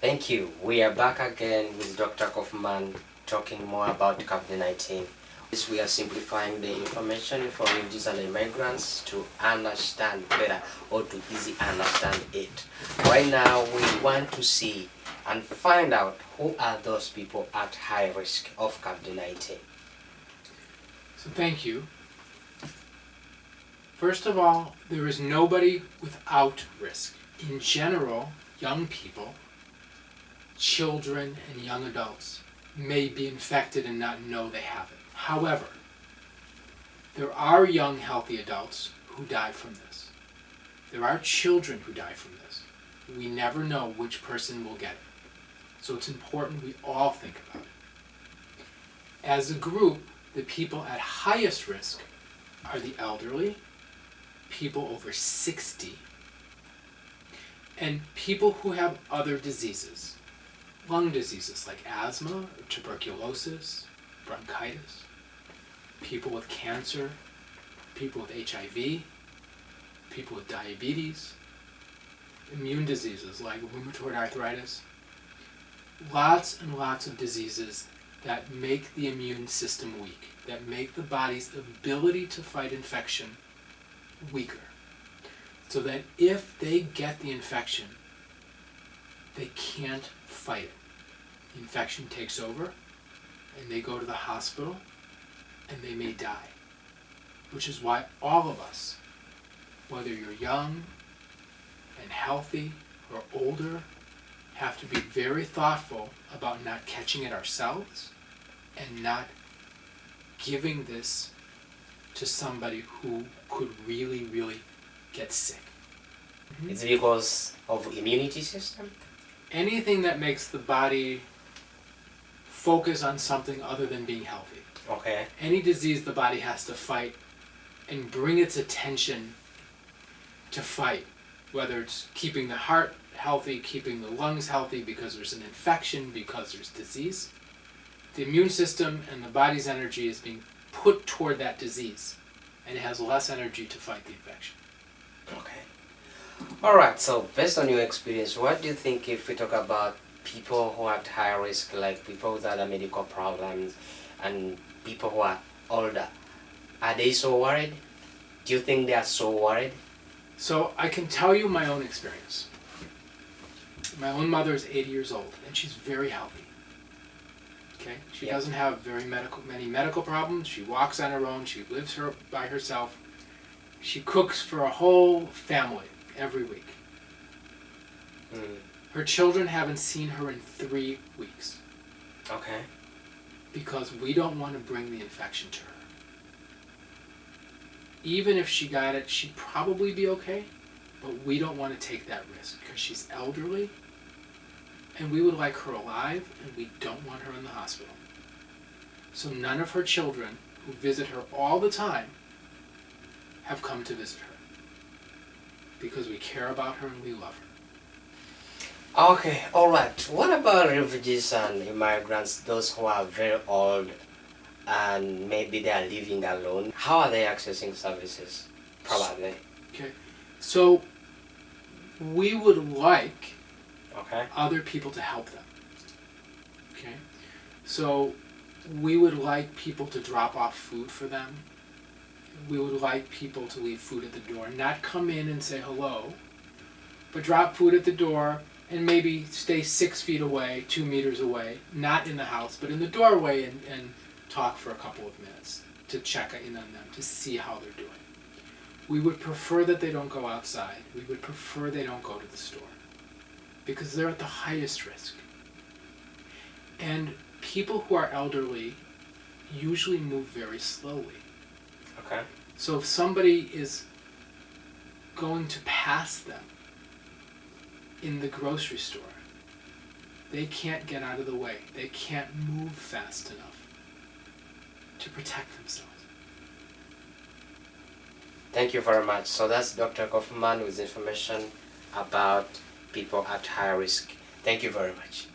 Thank you. We are back again with Dr. Kaufman talking more about COVID-19. This we are simplifying the information for refugees and immigrants to understand better or to easily understand it. Right now we want to see and find out who are those people at high risk of COVID-19. So thank you. First of all, there is nobody without risk. In general, young people, children and young adults may be infected and not know they have it. However, there are young healthy adults who die from this. There are children who die from this. We never know which person will get it. So it's important we all think about it. As a group, the people at highest risk are the elderly, people over 60, and people who have other diseases. Lung diseases like asthma, tuberculosis, bronchitis, people with cancer, people with HIV, people with diabetes, immune diseases like rheumatoid arthritis. Lots and lots of diseases that make the immune system weak, that make the body's ability to fight infection weaker. So that if they get the infection, they can't fight it. The infection takes over, and they go to the hospital, and they may die. Which is why all of us, whether you're young and healthy or older, have to be very thoughtful about not catching it ourselves and not giving this to somebody who could really, really get sick. It's because of immunity system? Anything that makes the body focus on something other than being healthy. Okay. Any disease the body has to fight and bring its attention to fight, whether it's keeping the heart healthy, keeping the lungs healthy because there's an infection, because there's disease. The immune system and the body's energy is being put toward that disease, and it has less energy to fight the infection. Okay. Alright, so based on your experience, what do you think if we talk about people who are at high risk, like people with other medical problems and people who are older? Are they so worried? Do you think they are so worried? So I can tell you my own experience. My own mother is 80 years old, and she's very healthy. Okay? She doesn't have many medical problems. She walks on her own. She lives by herself. She cooks for a whole family every week. Her children haven't seen her in 3 weeks. Okay. Because we don't want to bring the infection to her. Even if she got it, she'd probably be okay, but we don't want to take that risk because she's elderly and we would like her alive and we don't want her in the hospital. So none of her children who visit her all the time have come to visit her because we care about her and we love her. Okay, alright. What about refugees and immigrants, those who are very old and maybe they are living alone? How are they accessing services? Probably. Okay, so we would like other people to help them. Okay, so we would like people to drop off food for them. We would like people to leave food at the door, not come in and say hello, but drop food at the door and maybe stay 6 feet away, 2 meters away, not in the house, but in the doorway and talk for a couple of minutes to check in on them, to see how they're doing. We would prefer that they don't go outside. We would prefer they don't go to the store because they're at the highest risk. And people who are elderly usually move very slowly. Okay. So if somebody is going to pass them in the grocery store, they can't get out of the way. They can't move fast enough to protect themselves. Thank you very much. So that's Dr. Kaufman with information about people at high risk. Thank you very much.